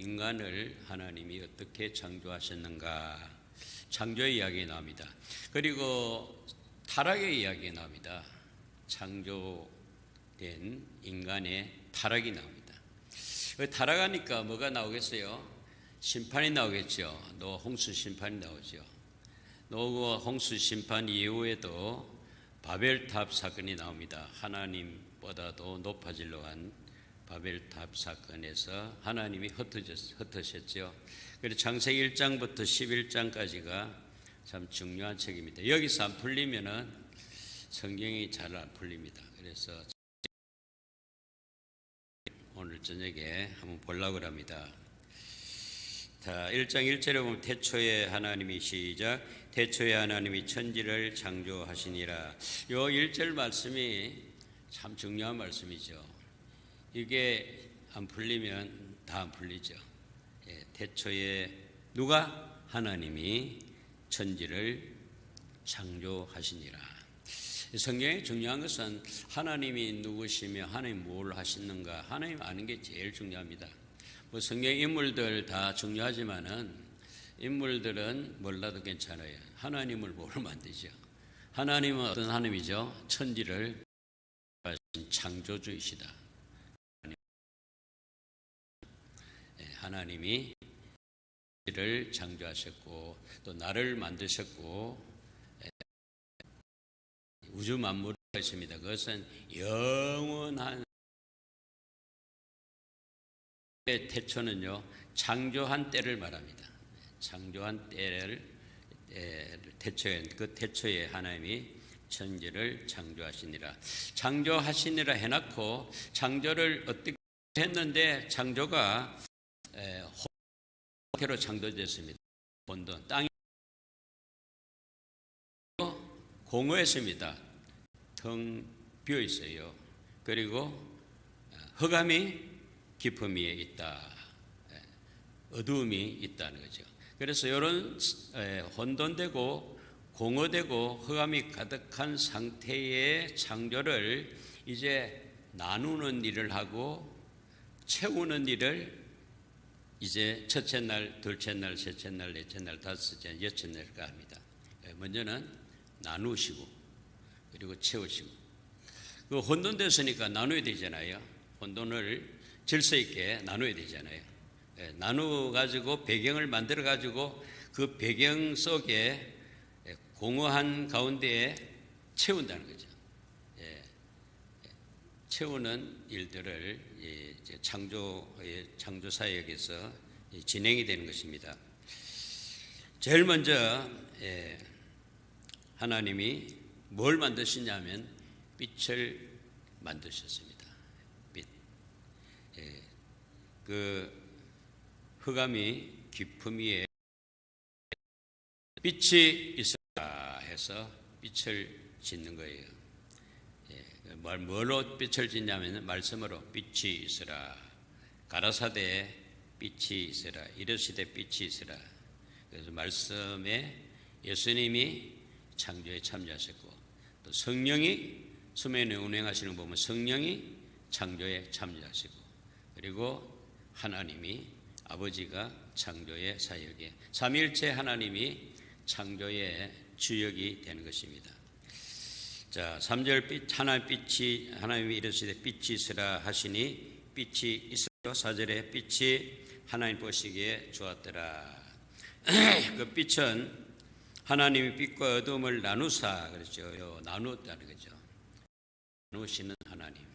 인간을 하나님이 어떻게 창조하셨는가, 창조의 이야기가 나옵니다. 그리고 타락의 이야기가 나옵니다. 창조된 인간의 타락이 나옵니다. 타락하니까 뭐가 나오겠어요? 심판이 나오겠죠. 노아 홍수 심판이 나오죠. 노아 홍수 심판 이후에도 바벨탑 사건이 나옵니다. 하나님보다도 높아지려고 한 바벨탑 사건에서 하나님이 흩으셨죠. 그래서 창세기 1장부터 11장까지가 참 중요한 책입니다. 여기서 안 풀리면은 성경이 잘 안 풀립니다. 그래서 오늘 저녁에 한번 보려고 합니다. 자, 1장 1절에 보면 태초에 하나님이 시작, 태초에 하나님이 천지를 창조하시니라. 요 1절 말씀이 참 중요한 말씀이죠. 이게 안 풀리면 다 안 풀리죠. 태초에 누가? 하나님이 천지를 창조하시니라. 성경에 중요한 것은 하나님이 누구시며 하나님 뭘 하시는가, 하나님 아는 게 제일 중요합니다. 뭐 성경 인물들 다 중요하지만은 인물들은 몰라도 괜찮아요. 하나님을 모르면 안 되죠. 하나님은 어떤 하나님이죠? 천지를 하신 창조주이시다. 하나님이 천지를 창조하셨고 또 나를 만드셨고 우주 만물이 있습니다. 그것은 영원한 태초는요, 창조한 때를 말합니다. 창조한 때를 태초에 하나님이 천지를 창조하시니라. 창조하시니라 해놓고 창조를 어떻게 했는데 창조가 혼돈으로 창조됐습니다. 혼돈, 땅이 공허했습니다. 텅 비어 있어요. 그리고 흑암이 깊음 위에 있다. 어두움이 있다는 거죠. 그래서 이런 혼돈되고 공허되고 흑암이 가득한 상태의 창조를 이제 나누는 일을 하고 채우는 일을 이제 첫째 날, 둘째 날, 셋째 날, 넷째 날, 다섯째 날, 여섯째 날까 합니다. 먼저는 나누시고 그리고 채우시고. 그 혼돈됐으니까 나눠야 되잖아요. 혼돈을 질서 있게 나눠야 되잖아요. 나누어 가지고 배경을 만들어 가지고 그 배경 속에 공허한 가운데에 채운다는 거죠. 채우는 일들을 창조 사역에서 진행이 되는 것입니다. 제일 먼저 하나님이 뭘 만드시냐면 빛을 만드셨습니다. 빛. 그 흑암이 깊음 위에 빛이 있어라 해서 빛을 짓는 거예요. 뭘로 빛을 짓냐면 말씀으로 빛이 있으라. 가라사대에 빛이 있으라. 이르시되 빛이 있으라. 그래서 말씀에 예수님이 창조에 참여하셨고 또 성령이 수면에 운행하시는 거 보면 성령이 창조에 참여하시고 그리고 하나님이 아버지가 창조의 사역에 삼위일체 하나님이 창조의 주역이 되는 것입니다. 자, 3절 하나님이 이르시되 빛이 있으라 하시니 빛이 있으라. 4절에 빛이 하나님 보시기에 좋았더라. 그 빛은 하나님이 빛과 어둠을 나누사 그랬죠. 나누었다는 거죠. 나누시는 하나님.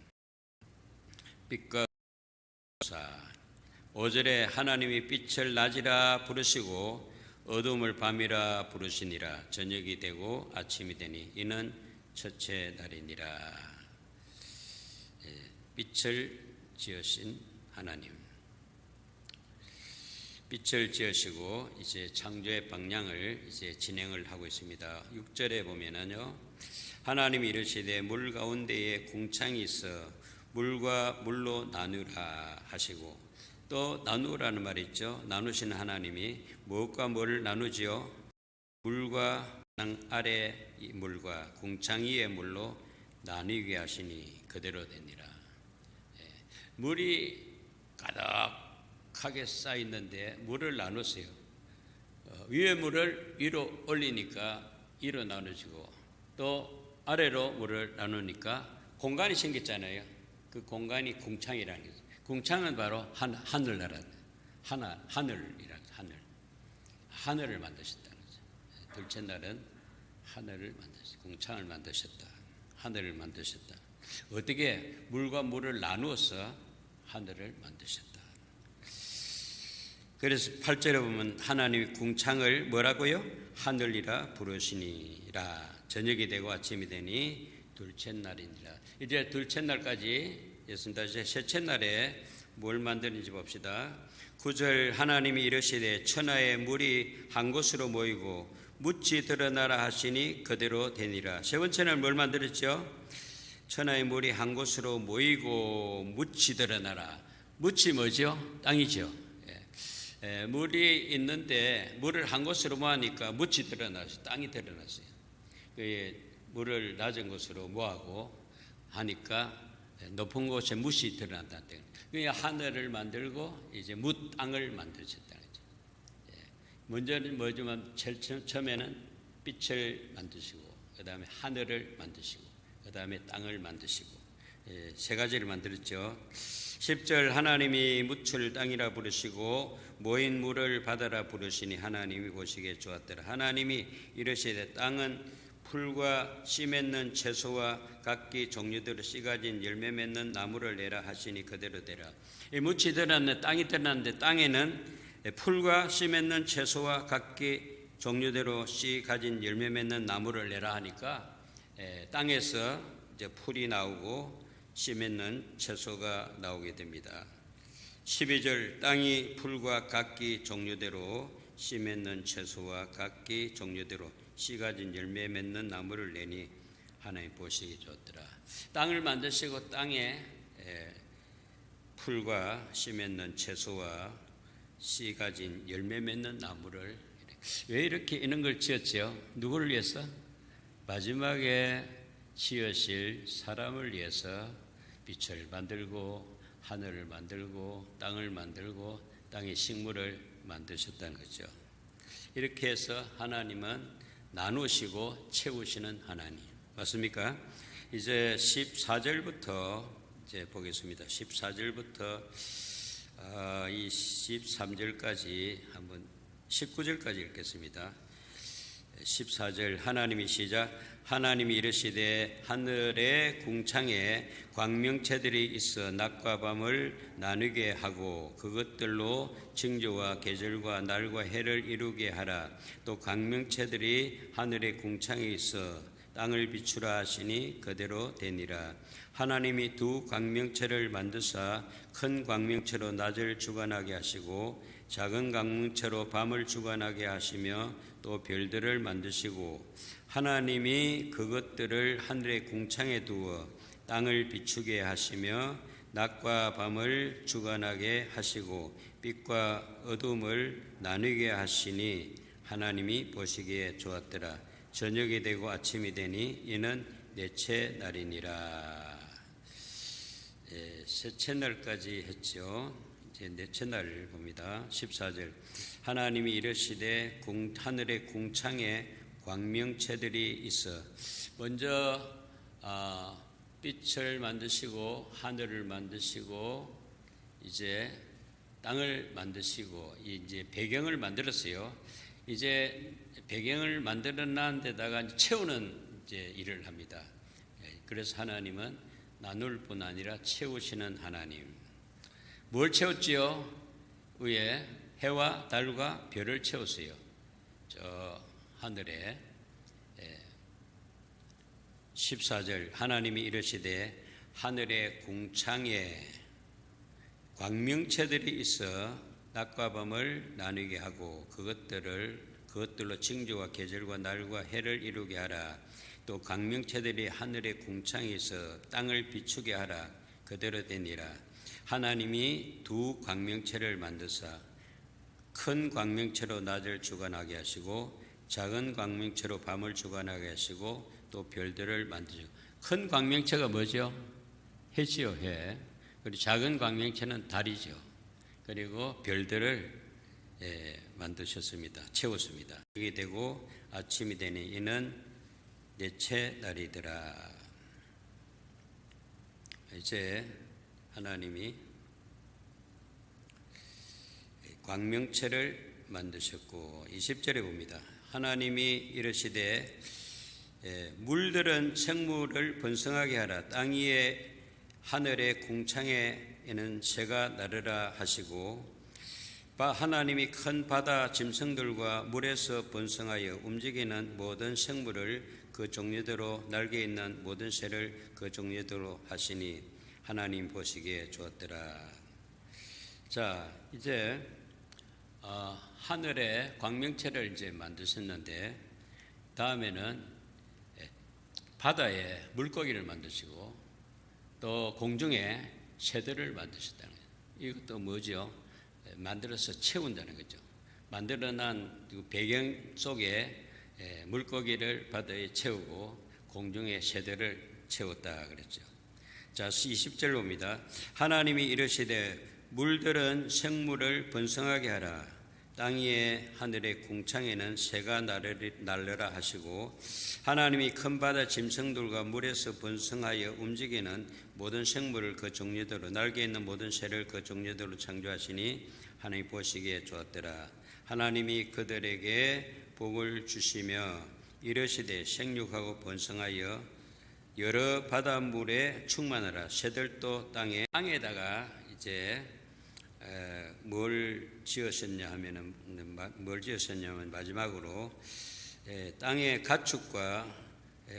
빛과 나누사. 5절에 하나님이 빛을 낮이라 부르시고 어둠을 밤이라 부르시니라. 저녁이 되고 아침이 되니 이는 첫째 날이니라. 빛을 지으신 하나님. 빛을 지으시고 이제 창조의 방향을 이제 진행을 하고 있습니다. 6절에 보면은요. 하나님이 이르시되 물 가운데에 궁창이 있어 물과 물로 나누라 하시고 또 나누라는 말이 있죠. 나누신 하나님이 무엇과 뭐를 나누지요? 물과 땅 아래 물과 궁창 위의 물로 나누게 하시니 그대로 되니라. 물이 가득한 넉넉하게 쌓여 있는데 물을 나눴어요. 위에 물을 위로 올리니까 위로 나눠지고 또 아래로 물을 나누니까 공간이 생겼잖아요. 그 공간이 궁창이라는 거죠. 궁창은 바로 하늘나라, 하늘이라는 하늘을 만드셨다는 거죠. 둘째 날은 하늘을 만드셨다. 궁창을 만드셨다. 하늘을 만드셨다. 어떻게 물과 물을 나누어서 하늘을 만드셨다. 그래서 8절에 보면 하나님이 궁창을 뭐라고요? 하늘이라 부르시니라. 저녁이 되고 아침이 되니 둘째 날이니라. 이제 둘째 날까지 예수님다. 이제 셋째 날에 뭘 만드는지 봅시다. 9절 하나님이 이르시되 천하의 물이 한 곳으로 모이고 묻이 드러나라 하시니 그대로 되니라. 세 번째 날 뭘 만들었죠? 천하의 물이 한 곳으로 모이고 묻이 드러나라. 묻이 뭐죠? 땅이죠. 물이 있는데 물을 한 곳으로 모으니까 묻이 드러났어요. 땅이 드러났어요. 물을 낮은 곳으로 모아고 하니까 높은 곳에 묻이 드러난다는 거예요. 하늘을 만들고 이제 땅을 만드셨다는 거죠. 먼저는 뭐지만 처음에는 빛을 만드시고 그 다음에 하늘을 만드시고 그 다음에 땅을 만드시고 세 가지를 만들었죠. 10절 하나님이 묻을 땅이라 부르시고 모인 물을 바다라 부르시니 하나님이 보시기에 좋았더라. 하나님이 이르시되 땅은 풀과 씨 맺는 채소와 각기 종류대로 씨 가진 열매 맺는 나무를 내라 하시니 그대로 되라. 이 묻이 드러났는데 땅이 드러났는데 땅에는 풀과 씨 맺는 채소와 각기 종류대로 씨 가진 열매 맺는 나무를 내라 하니까 땅에서 이제 풀이 나오고 씨 맺는 채소가 나오게 됩니다. 12절 땅이 풀과 각기 종류대로 씨 맺는 채소와 각기 종류대로 씨 가진 열매 맺는 나무를 내니 하나님 보시기 좋더라. 땅을 만드시고 땅에 풀과 씨 맺는 채소와 씨 가진 열매 맺는 나무를 왜 이렇게 이런 걸 지었죠? 누구를 위해서? 마지막에 지으실 사람을 위해서 빛을 만들고 하늘을 만들고 땅을 만들고 땅의 식물을 만드셨다는 거죠. 이렇게 해서 하나님은 나누시고 채우시는 하나님 맞습니까? 이제 14절부터 이제 보겠습니다. 14절부터 이 13절까지 한번 19절까지 읽겠습니다. 14절 하나님이 시작. 하나님이 이르시되 하늘의 궁창에 광명체들이 있어 낮과 밤을 나누게 하고 그것들로 징조와 계절과 날과 해를 이루게 하라. 또 광명체들이 하늘의 궁창에 있어 땅을 비추라 하시니 그대로 되니라. 하나님이 두 광명체를 만드사 큰 광명체로 낮을 주관하게 하시고 작은 광명체로 밤을 주관하게 하시며 또 별들을 만드시고 하나님이 그것들을 하늘의 궁창에 두어 땅을 비추게 하시며 낮과 밤을 주관하게 하시고 빛과 어둠을 나누게 하시니 하나님이 보시기에 좋았더라. 저녁이 되고 아침이 되니 이는 넷째 날이니라. 셋째 날까지 했죠. 이제 넷째 날을 봅니다. 14절 하나님이 이르시되 하늘의 궁창에 광명체들이 있어. 먼저 빛을 만드시고 하늘을 만드시고 이제 땅을 만드시고 이제 배경을 만들었어요. 이제 배경을 만들어 난 데다가 채우는 이제 일을 합니다. 그래서 하나님은 나눌 뿐 아니라 채우시는 하나님. 뭘 채웠지요? 위에 해와 달과 별을 채웠어요. 저 하늘에 14절 하나님이 이르시되 하늘의 궁창에 광명체들이 있어 낮과 밤을 나누게 하고 그것들로 징조와 계절과 날과 해를 이루게 하라. 또 광명체들이 하늘의 궁창에 있어 땅을 비추게 하라. 그대로 되니라. 하나님이 두 광명체를 만드사 큰 광명체로 낮을 주관하게 하시고 작은 광명체로 밤을 주관하게 하시고 또 별들을 만드시고. 큰 광명체가 뭐죠? 해지요, 해. 그리고 작은 광명체는 달이죠. 그리고 별들을 만드셨습니다. 채웠습니다. 그게 되고 아침이 되니 이는 넷째 날이더라. 이제 하나님이 광명체를 만드셨고 20절에 봅니다. 하나님이 이르시되 물들은 생물을 번성하게 하라. 땅 위에 하늘의 궁창에는 새가 나르라 하시고 하나님이 큰 바다 짐승들과 물에서 번성하여 움직이는 모든 생물을 그 종류대로 날개 있는 모든 새를 그 종류대로 하시니 하나님 보시기에 좋았더라. 자, 이제 하늘에 광명체를 이제 만드셨는데 다음에는 바다에 물고기를 만드시고 또 공중에 새들을 만드셨다는 거예요. 이것도 뭐죠? 만들어서 채운다는 거죠. 만들어난 배경 속에 물고기를 바다에 채우고 공중에 새들을 채웠다 그랬죠. 자, 20절 봅니다. 하나님이 이르시되 물들은 생물을 번성하게 하라. 땅 위에 하늘의 궁창에는 새가 날르라 하시고 하나님이 큰 바다 짐승들과 물에서 번성하여 움직이는 모든 생물을 그 종류대로 날개 있는 모든 새를 그 종류대로 창조하시니 하나님 보시기에 좋았더라. 하나님이 그들에게 복을 주시며 이르시되 생육하고 번성하여 여러 바닷물에 충만하라. 새들도 땅에다가 이제 뭘 지으셨냐면 마지막으로 땅의 가축과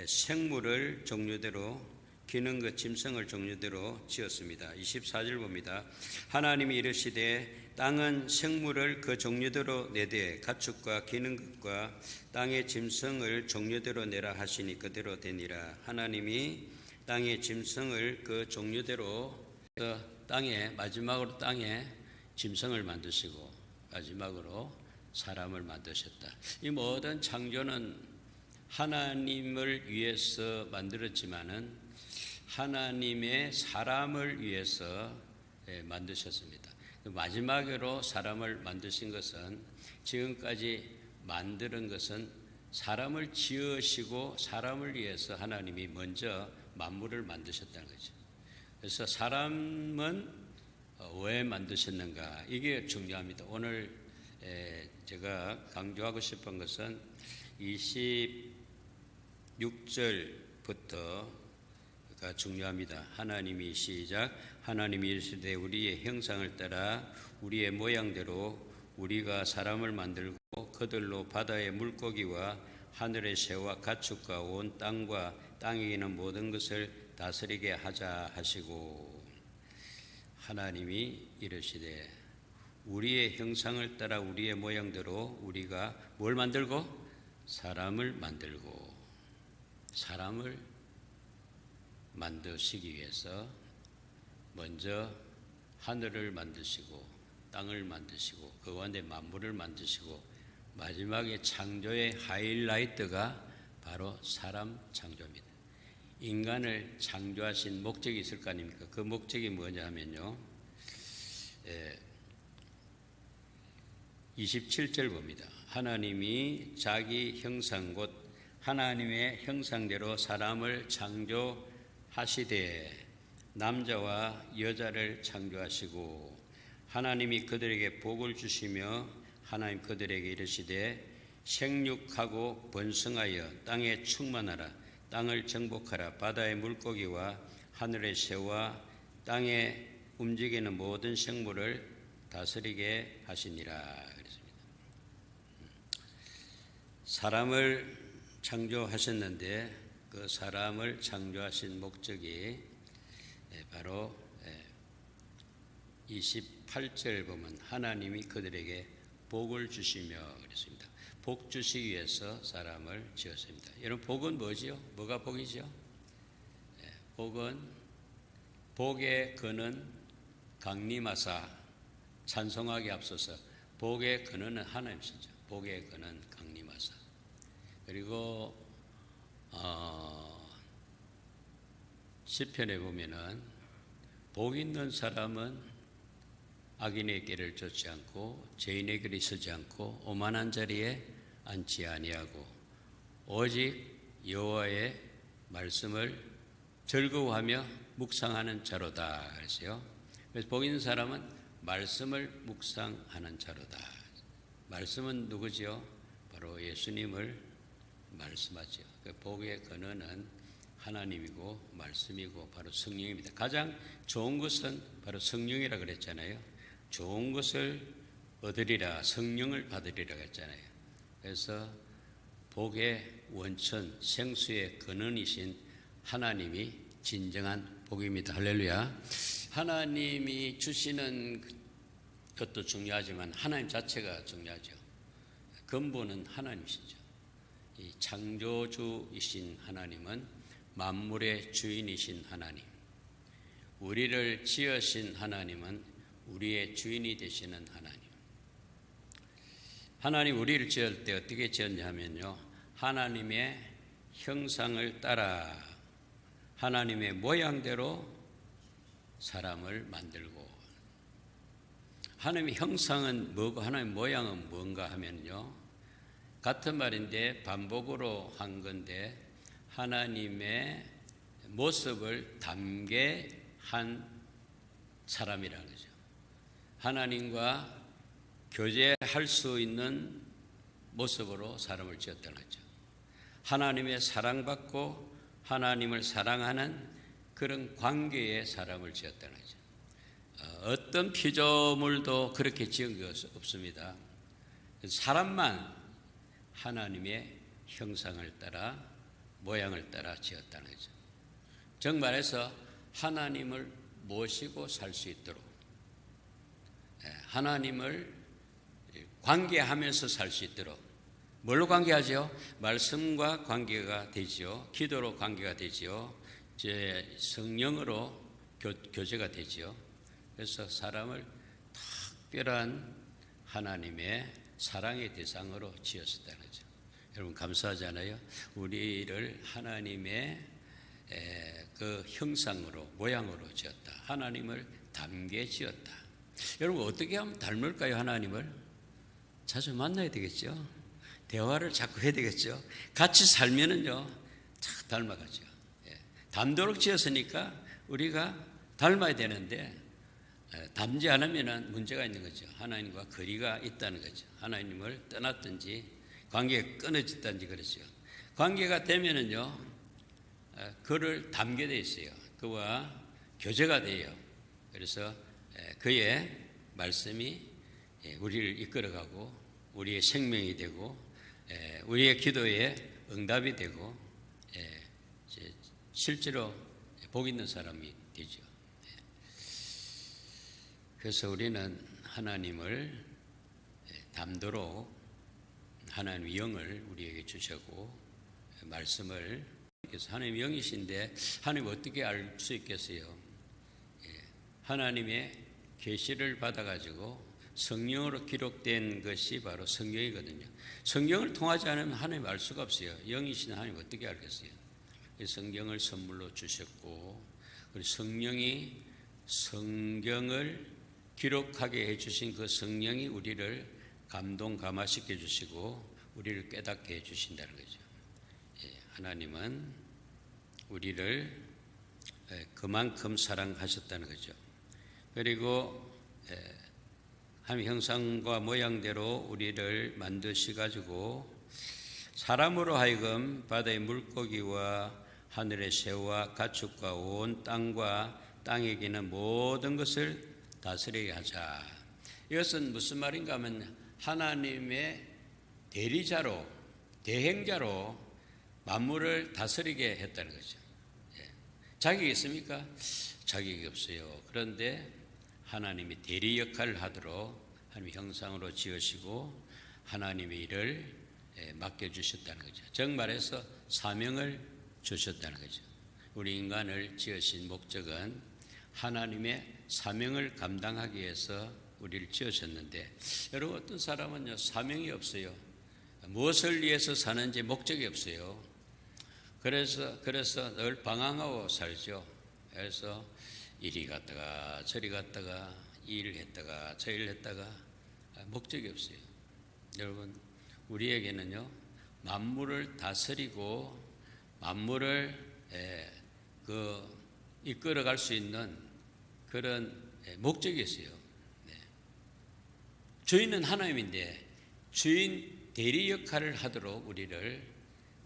생물을 종류대로 기는 것 짐승을 종류대로 지었습니다. 24절 봅니다. 하나님이 이르시되 땅은 생물을 그 종류대로 내되 가축과 기는 것과 땅의 짐승을 종류대로 내라 하시니 그대로 되니라. 하나님이 땅의 짐승을 그 종류대로 마지막으로 땅에 짐승을 만드시고 마지막으로 사람을 만드셨다. 이 모든 창조는 하나님을 위해서 만들었지만은 하나님의 사람을 위해서 만드셨습니다. 마지막으로 사람을 만드신 것은 지금까지 만드는 것은 사람을 지으시고 사람을 위해서 하나님이 먼저 만물을 만드셨다는 거죠. 그래서 사람은 왜 만드셨는가? 이게 중요합니다. 오늘 제가 강조하고 싶은 것은 26절부터가 중요합니다. 하나님이 하나님이 이르시되 우리의 형상을 따라 우리의 모양대로 우리가 사람을 만들고 그들로 바다의 물고기와 하늘의 새와 가축과 온 땅과 땅에 있는 모든 것을 다스리게 하자 하시고 하나님이 이르시되 우리의 형상을 따라 우리의 모양대로 우리가 뭘 만들고? 사람을 만들고 사람을 만드시기 위해서 먼저 하늘을 만드시고 땅을 만드시고 그 가운데 만물을 만드시고 마지막에 창조의 하이라이트가 바로 사람 창조입니다. 인간을 창조하신 목적이 있을 거 아닙니까? 그 목적이 뭐냐 하면요 27절 봅니다. 하나님이 자기 형상 곧 하나님의 형상대로 사람을 창조하시되 남자와 여자를 창조하시고 하나님이 그들에게 복을 주시며 하나님 그들에게 이르시되 생육하고 번성하여 땅에 충만하라. 땅을 정복하라. 바다의 물고기와 하늘의 새와 땅에 움직이는 모든 생물을 다스리게 하시니라 그랬습니다. 사람을 창조하셨는데 그 사람을 창조하신 목적이 바로 28절 보면 하나님이 그들에게 복을 주시며 그랬습니다. 복 주시기 위해서 사람을 지었습니다. 여러분 복은 뭐지요? 뭐가 복이죠? 복은 복의 근원 강림하사 찬송하기 앞서서 복의 근원은 하나님이시죠. 복의 근원 강림하사. 그리고 시편에 보면은 복 있는 사람은 악인의 길을 쫓지 않고 죄인의 길에 서지 않고 오만한 자리에 앉지 아니하고 오직 여호와의 말씀을 즐거워하며 묵상하는 자로다 그랬어요. 그래서 복 있는 사람은 말씀을 묵상하는 자로다. 말씀은 누구지요? 바로 예수님을 말씀하죠. 그 복의 근원은 하나님이고 말씀이고 바로 성령입니다. 가장 좋은 것은 바로 성령이라 그랬잖아요. 좋은 것을 얻으리라, 성령을 받으리라 했잖아요. 그래서 복의 원천, 생수의 근원이신 하나님이 진정한 복입니다. 할렐루야. 하나님이 주시는 것도 중요하지만 하나님 자체가 중요하죠. 근본은 하나님이시죠. 이 창조주이신 하나님은 만물의 주인이신 하나님, 우리를 지으신 하나님은 우리의 주인이 되시는 하나님. 하나님 우리를 지을 때 어떻게 지었냐 하면요, 하나님의 형상을 따라 하나님의 모양대로 사람을 만들고, 하나님의 형상은 뭐고 하나님의 모양은 뭔가 하면요, 같은 말인데 반복으로 한 건데 하나님의 모습을 담게 한 사람이라는 거죠. 하나님과 교제할 수 있는 모습으로 사람을 지었다는 거죠. 하나님의 사랑받고 하나님을 사랑하는 그런 관계의 사람을 지었다는 거죠. 어떤 피조물도 그렇게 지은 것 없습니다. 사람만 하나님의 형상을 따라 모양을 따라 지었다는 거죠. 정말해서 하나님을 모시고 살 수 있도록, 하나님을 관계하면서 살 수 있도록. 뭘로 관계하죠? 말씀과 관계가 되지요. 기도로 관계가 되지요. 제 성령으로 교제가 되지요. 그래서 사람을 특별한 하나님의 사랑의 대상으로 지었다는 거죠. 여러분 감사하잖아요. 우리를 하나님의 그 형상으로 모양으로 지었다. 하나님을 닮게 지었다. 여러분 어떻게 하면 닮을까요? 하나님을 자주 만나야 되겠죠. 대화를 자꾸 해야 되겠죠. 같이 살면은요 참 닮아가죠. 닮도록 지었으니까 우리가 닮아야 되는데 닮지 않으면 문제가 있는 거죠. 하나님과 거리가 있다는 거죠. 하나님을 떠났든지 관계가 끊어졌든지 그렇죠. 관계가 되면은요 그를 닮게 돼 있어요. 그와 교제가 돼요. 그래서 그의 말씀이 우리를 이끌어가고 우리의 생명이 되고 우리의 기도에 응답이 되고 실제로 복 있는 사람이 되죠. 그래서 우리는 하나님을 닮도록 하나님의 영을 우리에게 주셨고 말씀을, 그래서 하나님의 영이신데 하나님 어떻게 알 수 있겠어요? 하나님의 계시를 받아가지고 성령으로 기록된 것이 바로 성경이거든요. 성경을 통하지 않으면 하나님 알 수가 없어요. 영이신 하나님 어떻게 알겠어요? 성경을 선물로 주셨고, 그리고 성령이 성경을 기록하게 해주신 그 성령이 우리를 감동 감화시켜 주시고 우리를 깨닫게 해주신다는 거죠. 하나님은 우리를 그만큼 사랑하셨다는 거죠. 그리고 하나님의 형상과 모양대로 우리를 만드셔가지고 사람으로 하여금 바다의 물고기와 하늘의 새와 가축과 온 땅과 땅에 기는 모든 것을 다스리게 하자. 이것은 무슨 말인가 하면 하나님의 대리자로, 대행자로 만물을 다스리게 했다는 거죠. 자격이 있습니까? 자격이 없어요. 그런데 하나님이 대리 역할을 하도록 하나님의 형상으로 지으시고 하나님의 일을 맡겨주셨다는 거죠. 정말해서 사명을 주셨다는 거죠. 우리 인간을 지으신 목적은 하나님의 사명을 감당하기 위해서 우리를 지으셨는데, 여러분 어떤 사람은요 사명이 없어요. 무엇을 위해서 사는지 목적이 없어요. 그래서 늘 방황하고 살죠. 그래서 이리 갔다가 저리 갔다가 이 일을 했다가 저 일을 했다가 목적이 없어요. 여러분, 우리에게는요, 만물을 다스리고 만물을 이끌어갈 수 있는 그런 목적이 있어요. 주인은 하나님인데 주인 대리 역할을 하도록 우리를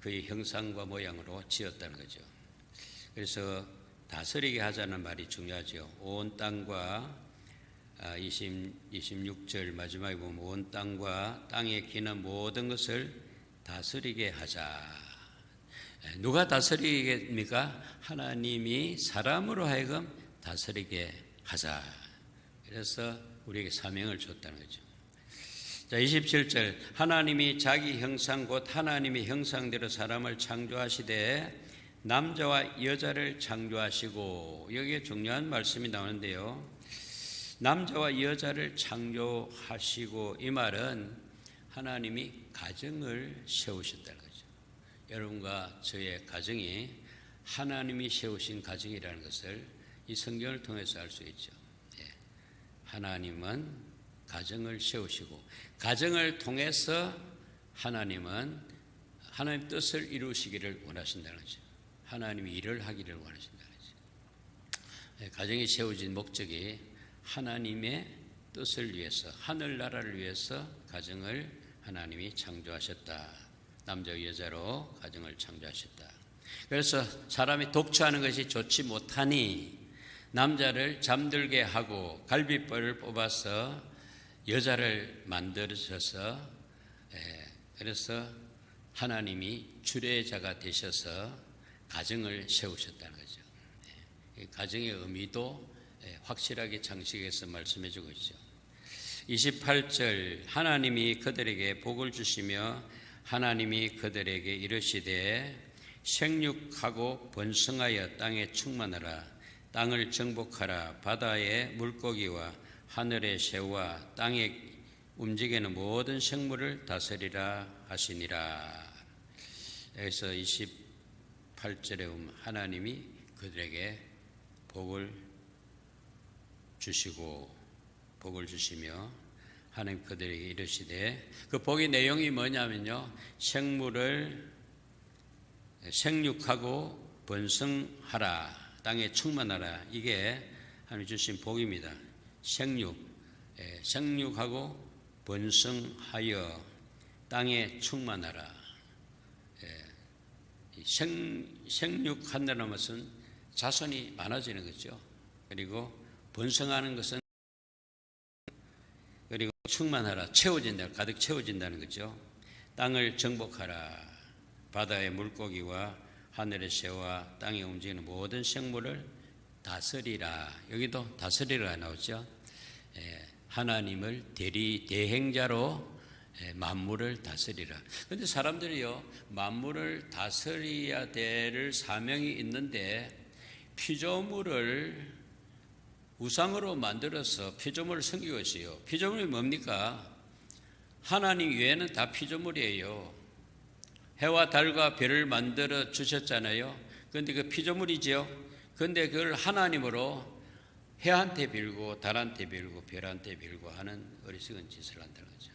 그의 형상과 모양으로 지었다는 거죠. 그래서 다스리게 하자는 말이 중요하죠. 온 땅과 26절 마지막에 보면 온 땅과 땅에 기는 모든 것을 다스리게 하자. 누가 다스리겠습니까? 하나님이 사람으로 하여금 다스리게 하자. 그래서 우리에게 사명을 줬다는 거죠. 자, 27절 하나님이 자기 형상 곧 하나님의 형상대로 사람을 창조하시되 남자와 여자를 창조하시고, 여기에 중요한 말씀이 나오는데요, 남자와 여자를 창조하시고, 이 말은 하나님이 가정을 세우셨다는 거죠. 여러분과 저의 가정이 하나님이 세우신 가정이라는 것을 이 성경을 통해서 알 수 있죠. 하나님은 가정을 세우시고 가정을 통해서 하나님은 하나님 뜻을 이루시기를 원하신다는 거죠. 하나님이 일을 하기를 원하신다는 거죠. 가정이 세워진 목적이 하나님의 뜻을 위해서, 하늘나라를 위해서 가정을 하나님이 창조하셨다. 남자와 여자로 가정을 창조하셨다. 그래서 사람이 독처하는 것이 좋지 못하니 남자를 잠들게 하고 갈빗벌을 뽑아서 여자를 만들으셔서, 그래서 하나님이 주례자가 되셔서 가정을 세우셨다는 거죠. 가정의 의미도 확실하게 장식해서 말씀해 주고 있죠. 28절 하나님이 그들에게 복을 주시며 하나님이 그들에게 이르시되 생육하고 번성하여 땅에 충만하라. 땅을 정복하라. 바다의 물고기와 하늘의 새와 땅에 움직이는 모든 생물을 다스리라 하시니라. 여기서 28절에 보면 하나님이 그들에게 복을 주시며 하나님 그들에게 이르시되, 그 복의 내용이 뭐냐면요, 생물을 생육하고 번성하라. 땅에 충만하라. 이게 하나님 주신 복입니다. 생육하고 번성하여 땅에 충만하라. 생육한다는 것은 자손이 많아지는 거죠. 그리고 번성하는 것은, 그리고 충만하라, 채워진다, 가득 채워진다는 거죠. 땅을 정복하라. 바다의 물고기와 하늘의 새와 땅에 움직이는 모든 생물을 다스리라. 여기도 다스리라 나오죠. 하나님을 대행자로 만물을 다스리라. 그런데 사람들이요, 만물을 다스려야 될 사명이 있는데 피조물을 우상으로 만들어서 피조물을 섬기고 있어요. 피조물이 뭡니까? 하나님 외에는 다 피조물이에요. 해와 달과 별을 만들어 주셨잖아요. 그런데 그 피조물이죠. 그런데 그걸 하나님으로 해한테 빌고 달한테 빌고 별한테 빌고 하는 어리석은 짓을 한다는 거죠.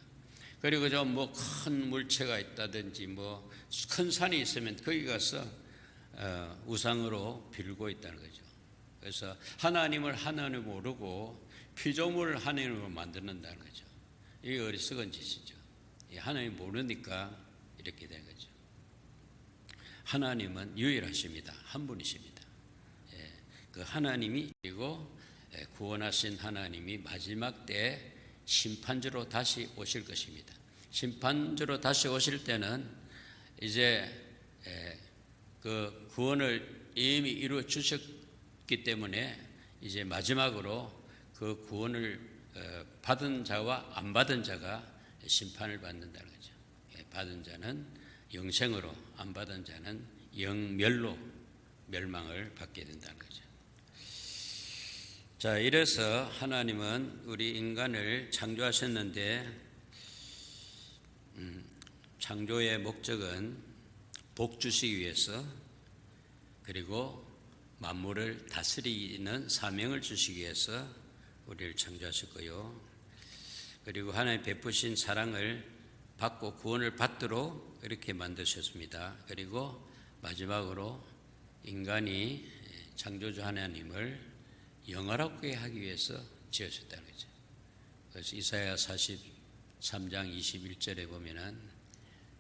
그리고 좀 뭐 큰 물체가 있다든지 뭐 큰 산이 있으면 거기 가서 우상으로 빌고 있다는 거죠. 그래서 하나님을 하나님으로 모르고 피조물을 하나님으로 만드는다는 거죠. 이게 어리석은 짓이죠. 하나님 모르니까 이렇게 된 거죠. 하나님은 유일하십니다. 한 분이십니다. 그 하나님이, 그리고 구원하신 하나님이 마지막 때 심판주로 다시 오실 것입니다. 심판주로 다시 오실 때는 이제 그 구원을 이미 이루어 주셨기 때문에 이제 마지막으로 그 구원을 받은 자와 안 받은 자가 심판을 받는다는 거죠. 받은 자는 영생으로, 안 받은 자는 영멸로 멸망을 받게 된다는 거죠. 자, 이래서 하나님은 우리 인간을 창조하셨는데, 창조의 목적은 복 주시기 위해서, 그리고 만물을 다스리는 사명을 주시기 위해서 우리를 창조하셨고요. 그리고 하나님 베푸신 사랑을 받고 구원을 받도록 이렇게 만드셨습니다. 그리고 마지막으로 인간이 창조주 하나님을 영화롭게 하기 위해서 지으셨다는 거죠. 그래서 이사야 43장 21절에 보면은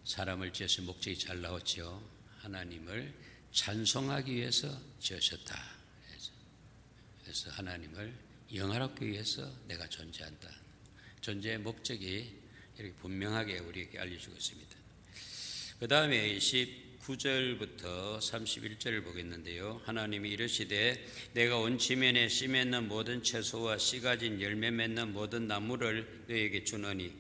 사람을 지으신 목적이 잘 나왔죠. 하나님을 찬송하기 위해서 지으셨다. 그래서 하나님을 영화롭게 위해서 내가 존재한다. 존재의 목적이 이렇게 분명하게 우리에게 알려주고 있습니다. 그 다음에 19절부터 31절을 보겠는데요. 하나님이 이르시되 내가 온 지면에 씨 맺는 모든 채소와 씨 가진 열매 맺는 모든 나무를 너희에게 주노니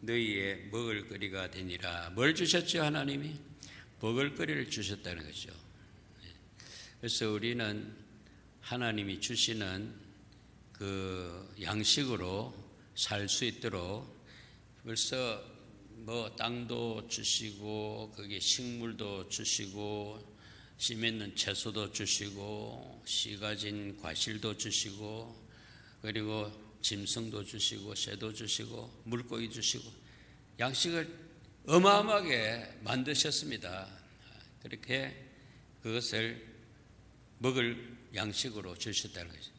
너희의 먹을거리가 되니라. 뭘 주셨죠? 하나님이 먹을거리를 주셨다는 거죠. 그래서 우리는 하나님이 주시는 그 양식으로 살 수 있도록 벌써 뭐 땅도 주시고 거기에 식물도 주시고 씨 맺는 채소도 주시고 씨 가진 과실도 주시고 그리고 짐승도 주시고 새도 주시고 물고기 주시고 양식을 어마어마하게 만드셨습니다. 그렇게 그것을 먹을 양식으로 주셨다는 거죠.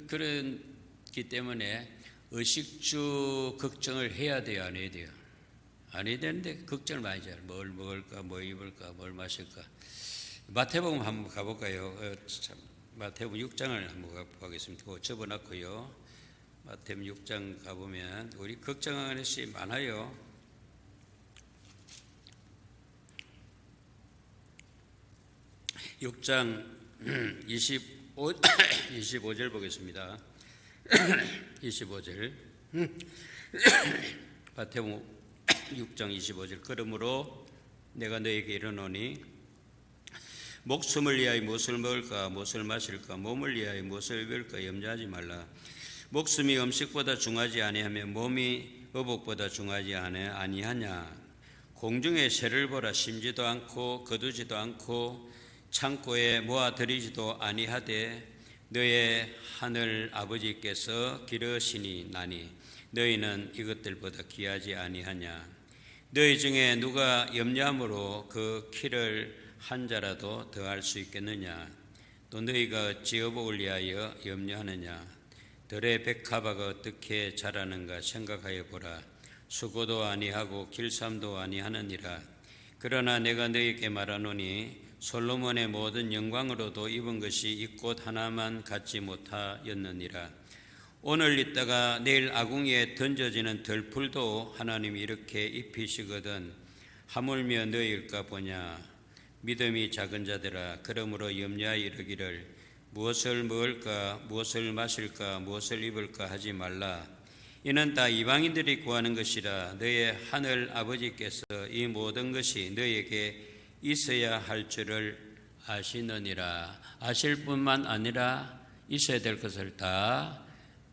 그렇기 때문에 의식주 걱정을 해야 돼요, 안 해야 돼요? 안 해야 되는데 걱정을 많이 해요. 뭘 먹을까, 뭐 입을까, 뭘 마실까. 마태복음 한번 가볼까요? 마태복음 6장을 한번 가보겠습니다. 그거 접어놨고요. 마태복음 6장 가보면 우리 걱정하는 것이 많아요. 6장 25절 보겠습니다. 25절 마태복음 6장 25절 그러므로 내가 너에게 이르노니 목숨을 위하여 무엇을 먹을까 무엇을 마실까 몸을 위하여 무엇을 입을까 염려하지 말라. 목숨이 음식보다 중하지 아니하며 몸이 의복보다 중하지 아니하냐. 공중의 새를 보라. 심지도 않고 거두지도 않고 창고에 모아들이지도 아니하되 너의 하늘 아버지께서 기르시니 나니 너희는 이것들보다 귀하지 아니하냐. 너희 중에 누가 염려함으로 그 키를 한 자라도 더할 수 있겠느냐. 또 너희가 어찌 의복을 위하여 염려하느냐. 들의 백합화가 어떻게 자라는가 생각하여 보라. 수고도 아니하고 길쌈도 아니하느니라. 그러나 내가 너희에게 말하노니 솔로몬의 모든 영광으로도 입은 것이 이 꽃 하나만 갖지 못하였느니라. 오늘 있다가 내일 아궁이에 던져지는 들풀도 하나님이 이렇게 입히시거든 하물며 너희일까 보냐. 믿음이 작은 자들아 그러므로 염려하여 이르기를 무엇을 먹을까 무엇을 마실까 무엇을 입을까 하지 말라. 이는 다 이방인들이 구하는 것이라. 너의 하늘 아버지께서 이 모든 것이 너희에게 있어야 할 줄을 아시느니라. 아실 뿐만 아니라 있어야 될 것을 다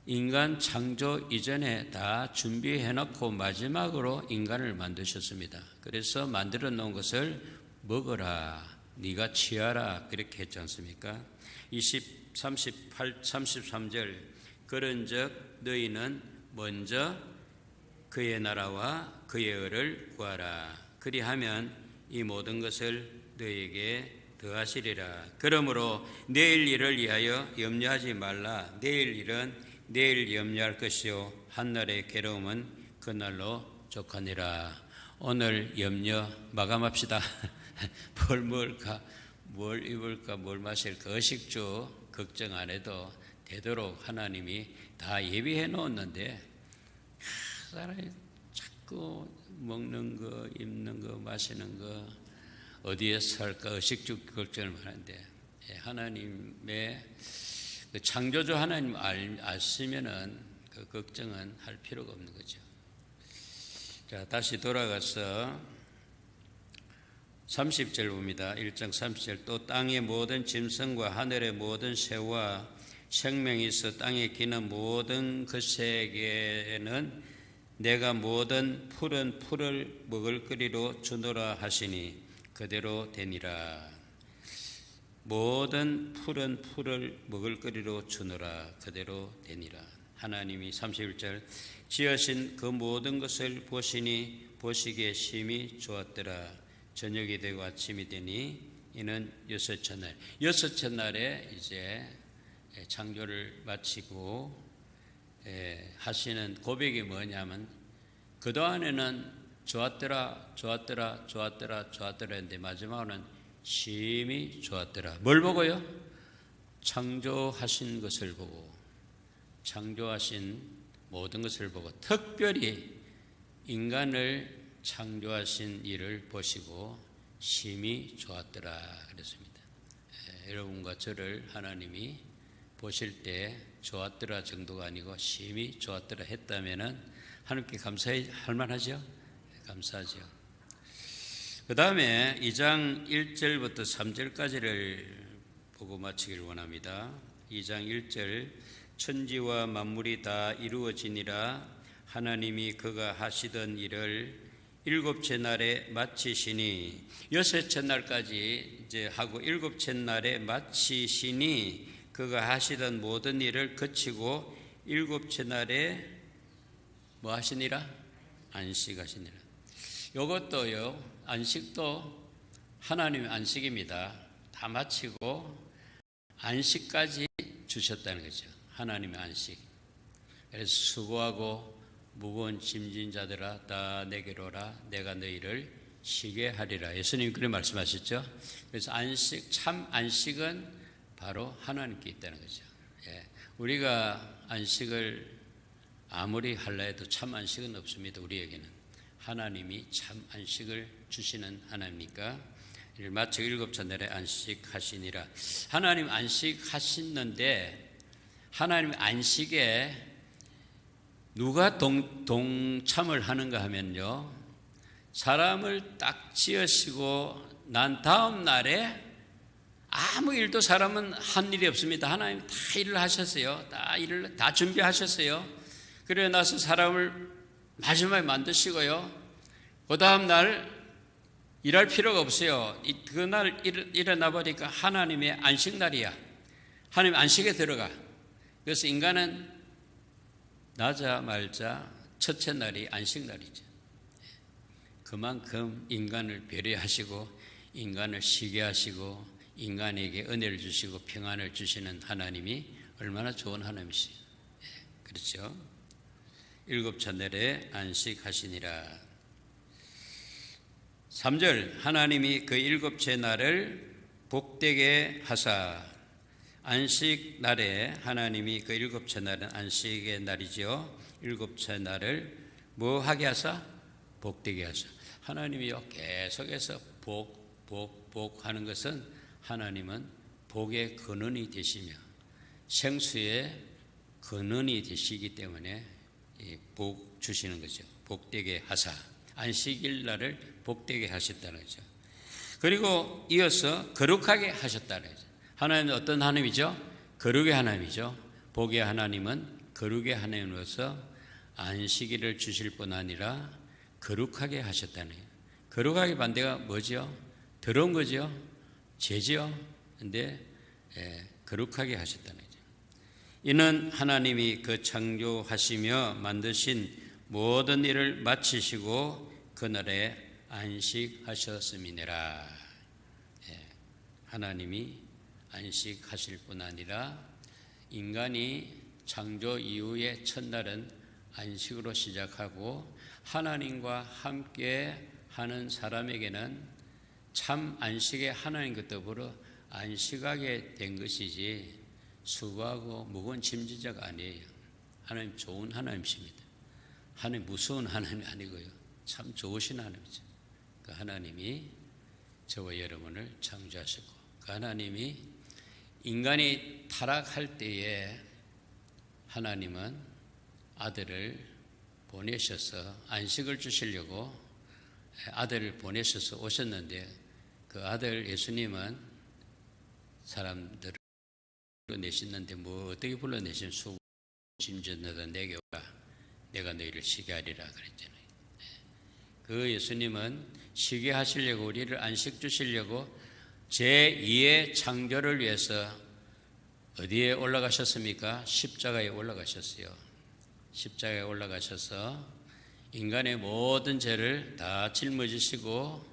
인간 창조 이전에 다 준비해 놓고 마지막으로 인간을 만드셨습니다. 그래서 만들어 놓은 것을 먹어라, 네가 취하라 그렇게 했지 않습니까? 33절 그런즉 너희는 먼저 그의 나라와 그의 의를 구하라. 그리하면 이 모든 것을 너희에게 더하시리라. 그러므로 내일 일을 위하여 염려하지 말라. 내일 일은 내일 염려할 것이요 한날의 괴로움은 그날로 족하니라. 오늘 염려 마감합시다. 뭘 먹을까 뭘 입을까 뭘 마실까 의식주 걱정 안 해도 되도록 하나님이 다 예비해 놓았는데 사람이 자꾸 먹는 거 입는 거 마시는 거 어디에 살까 의식주 걱정을 하는데 하나님의 그 창조주 하나님 아시면은 그 걱정은 할 필요가 없는 거죠. 자, 다시 돌아가서 30절 봅니다. 1장 30절 또 땅의 모든 짐승과 하늘의 모든 새와 생명이 있어 땅에 기는 모든 것에게는 내가 모든 푸른 풀을 먹을거리로 주노라 하시니 그대로 되니라. 모든 푸른 풀을 먹을거리로 주노라 그대로 되니라. 하나님이 31절 지으신 그 모든 것을 보시니 보시기에 심히 좋았더라. 저녁이 되고 아침이 되니 이는 여섯째 날. 여섯째 날에 이제 창조를 마치고 하시는 고백이 뭐냐면 그동안에는 좋았더라 했는데 마지막으로는 심히 좋았더라. 뭘 보고요? 창조하신 것을 보고, 창조하신 모든 것을 보고, 특별히 인간을 창조하신 일을 보시고 심히 좋았더라 그랬습니다. 여러분과 저를 하나님이 보실 때 좋았더라 정도가 아니고 심히 좋았더라 했다면은 하나님께 감사할 만하죠? 감사하죠. 그 다음에 2장 1절부터 3절까지를 보고 마치기를 원합니다. 2장 1절 천지와 만물이 다 이루어지니라. 하나님이 그가 하시던 일을 일곱째 날에 마치시니, 여섯째 날까지 이제 하고 일곱째 날에 마치시니 그가 하시던 모든 일을 그치고 일곱째 날에 뭐 하시니라? 안식하시니라. 이것도요, 안식도 하나님의 안식입니다. 다 마치고 안식까지 주셨다는 거죠. 하나님의 안식. 그래서 수고하고 무거운 짐진 자들아 다 내게로 오라. 내가 너희를 쉬게 하리라. 예수님 그렇게 말씀하셨죠. 그래서 안식, 참 안식은 바로 하나님께 있다는 거죠. 우리가 안식을 아무리 하려 해도 참 안식은 없습니다. 우리에게는 하나님이 참 안식을 주시는 하나님이니까 마치 일곱째 날에 안식하시니라. 하나님 안식하시는데 하나님 안식에 누가 동참을 하는가 하면요, 사람을 딱 지으시고 난 다음 날에 아무 일도 사람은 한 일이 없습니다. 하나님 다 일을 하셨어요. 다 일을 다 준비하셨어요. 그래 나서 사람을 마지막에 만드시고요, 그 다음 날 일할 필요가 없어요. 그날 일어나 보니까 하나님의 안식날이야. 하나님 안식에 들어가. 그래서 인간은 나자 말자 첫째 날이 안식날이죠. 그만큼 인간을 배려하시고 인간을 쉬게 하시고 인간에게 은혜를 주시고 평안을 주시는 하나님이 얼마나 좋은 하나님이시죠. 그렇죠? 일곱째 날에 안식하시니라. 3절 하나님이 그 일곱째 날을 복되게 하사. 안식 날에 하나님이 그 일곱째 날은 안식의 날이죠. 일곱째 날을 뭐 하게 하사? 복되게 하사. 하나님이요 계속해서 복 하는 것은 하나님은 복의 근원이 되시며 생수의 근원이 되시기 때문에 복 주시는 거죠. 복되게 하사. 안식일 날을 복되게 하셨다는 거죠. 그리고 이어서 거룩하게 하셨다는 거죠. 하나님은 어떤 하나님이죠? 거룩의 하나님이죠. 복의 하나님은 거룩의 하나님으로서 안식일을 주실 뿐 아니라 거룩하게 하셨다는 거예요. 거룩하게 반대가 뭐죠? 더러운 거죠. 죄죠. 그런데 거룩하게 하셨다는 거죠. 이는 하나님이 그 창조하시며 만드신 모든 일을 마치시고 그날에 안식하셨음이니라. 하나님이 안식하실 뿐 아니라 인간이 창조 이후의 첫날은 안식으로 시작하고 하나님과 함께 하는 사람에게는 참 안식의 하나님과 더불어 안식하게 된 것이지 수고하고 무거운 짐진자가 아니에요. 하나님 좋은 하나님이십니다. 하나님 무서운 하나님이 아니고요, 참 좋으신 하나님이죠. 그 하나님이 저와 여러분을 창조하셨고 그 하나님이 인간이 타락할 때에 하나님은 아들을 보내셔서 안식을 주시려고 아들을 보내셔서 오셨는데 그 아들 예수님은 사람들을 불러내시는데 뭐 어떻게 불러내시면 수고 짐진 너도 내게 오라 내가 너희를 쉬게 하리라 그랬잖아요. 그 예수님은 쉬게 하시려고 우리를 안식 주시려고 제2의 창조를 위해서 어디에 올라가셨습니까? 십자가에 올라가셨어요. 십자가에 올라가셔서 인간의 모든 죄를 다 짊어지시고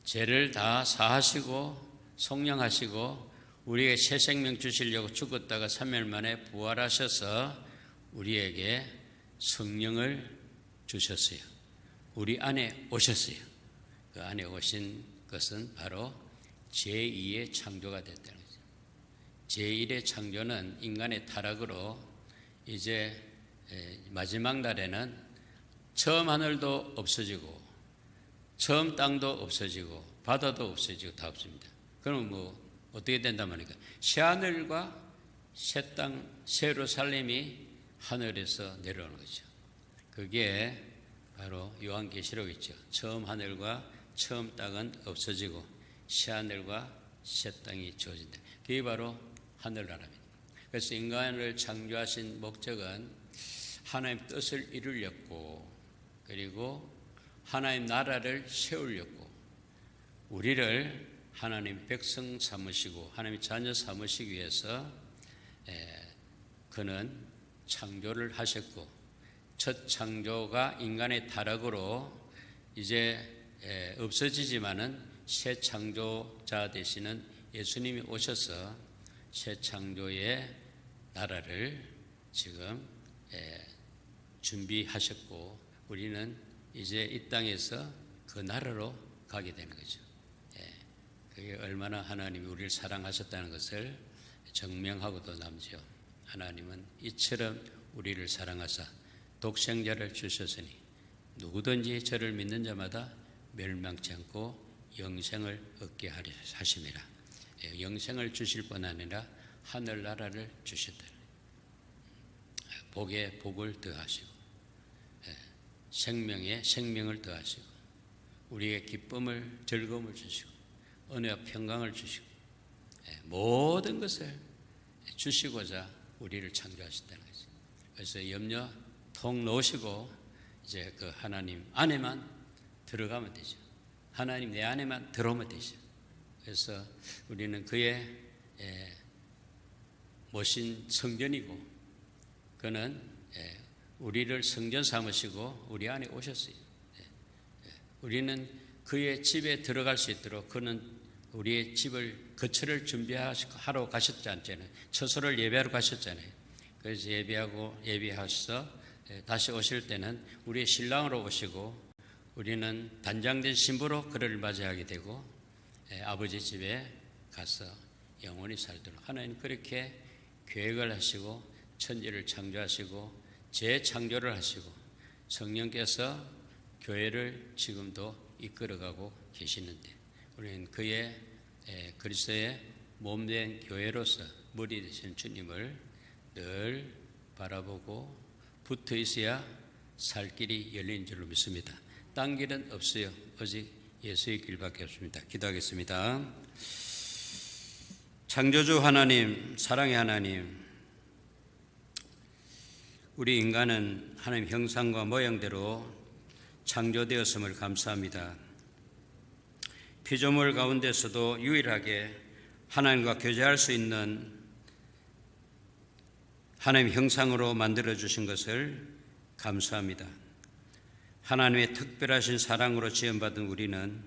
죄를 다 사하시고 속량하시고 우리에게 새 생명 주시려고 죽었다가 3일 만에 부활하셔서 우리에게 성령을 주셨어요. 우리 안에 오셨어요. 그 안에 오신 것은 바로 제2의 창조가 됐다는 거죠. 제1의 창조는 인간의 타락으로 이제 마지막 날에는 처음 하늘도 없어지고 처음 땅도 없어지고 바다도 없어지고 다 없습니다. 그럼 뭐 어떻게 된단 말입니까? 새 하늘과 새 땅, 새 예루살렘이 하늘에서 내려오는 거죠. 그게 바로 요한계시록이죠. 처음 하늘과 처음 땅은 없어지고 새 하늘과 새 땅이 주어진다. 그게 바로 하늘나라입니다. 그래서 인간을 창조하신 목적은 하나님 뜻을 이루려고 그리고 하나님 나라를 세우려고 우리를 하나님 백성 삼으시고 하나님 자녀 삼으시기 위해서 그는 창조를 하셨고 첫 창조가 인간의 타락으로 이제 없어지지만은 새 창조자 되시는 예수님이 오셔서 새 창조의 나라를 지금 준비하셨고 우리는 이제 이 땅에서 그 나라로 가게 되는 거죠. 그게 얼마나 하나님이 우리를 사랑하셨다는 것을 증명하고도 남죠. 하나님은 이처럼 우리를 사랑하사 독생자를 주셨으니 누구든지 저를 믿는 자마다 멸망치 않고 영생을 얻게 하려 하심이라. 영생을 주실 뿐 아니라 하늘나라를 주셨다. 복에 복을 더하시고 생명에 생명을 더하시고 우리의 기쁨을 즐거움을 주시고 은혜와 평강을 주시고 모든 것을 주시고자 우리를 창조하셨다는 거죠. 그래서 염려 통 놓으시고 이제 그 하나님 안에만 들어가면 되죠. 하나님 내 안에만 들어오면 되죠. 그래서 우리는 그의 모신 성전이고 그는 우리를 성전 삼으시고 우리 안에 오셨어요. 우리는 그의 집에 들어갈 수 있도록 그는 우리의 집을 거처를 준비하러 가셨지 않잖아요. 처소를 예배하러 가셨잖아요. 그래서 예배하셔서 다시 오실 때는 우리의 신랑으로 오시고 우리는 단장된 신부로 그를 맞이하게 되고 아버지 집에 가서 영원히 살도록 하나님 그렇게 계획을 하시고 천지를 창조하시고 재창조를 하시고 성령께서 교회를 지금도 이끌어가고 계시는데 우리는 그의 그리스도의 몸된 교회로서 머리 되신 주님을 늘 바라보고 붙어 있어야 살 길이 열린 줄로 믿습니다. 딴 길은 없어요. 오직 예수의 길밖에 없습니다. 기도하겠습니다. 창조주 하나님, 사랑의 하나님, 우리 인간은 하나님 형상과 모양대로 창조되었음을 감사합니다. 피조물 가운데서도 유일하게 하나님과 교제할 수 있는 하나님 형상으로 만들어주신 것을 감사합니다. 하나님의 특별하신 사랑으로 지원받은 우리는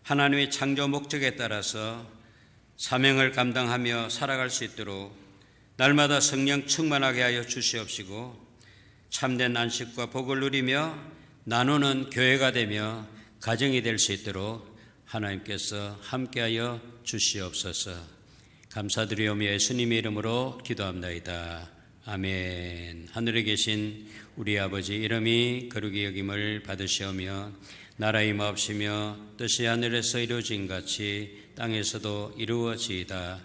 하나님의 창조 목적에 따라서 사명을 감당하며 살아갈 수 있도록 날마다 성령 충만하게 하여 주시옵시고 참된 안식과 복을 누리며 나누는 교회가 되며 가정이 될 수 있도록 하나님께서 함께하여 주시옵소서. 감사드리오며 예수님의 이름으로 기도합나이다. 아멘. 하늘에 계신 우리 아버지 이름이 거룩히 여김을 받으시오며 나라의 마옵시며 뜻이 하늘에서 이루어진 같이 땅에서도 이루어지이다.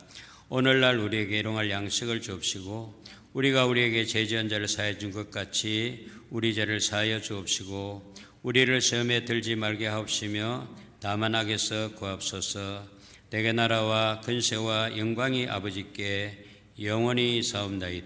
오늘날 우리에게 일용할 양식을 주옵시고 우리가 우리에게 죄지은 자를 사하여 준 것 같이 우리 죄를 사하여 주옵시고 우리를 시험에 들지 말게 하옵시며 다만 악에서 구하옵소서. 내게 나라와 근세와 영광이 아버지께 영원히 사옵나이다.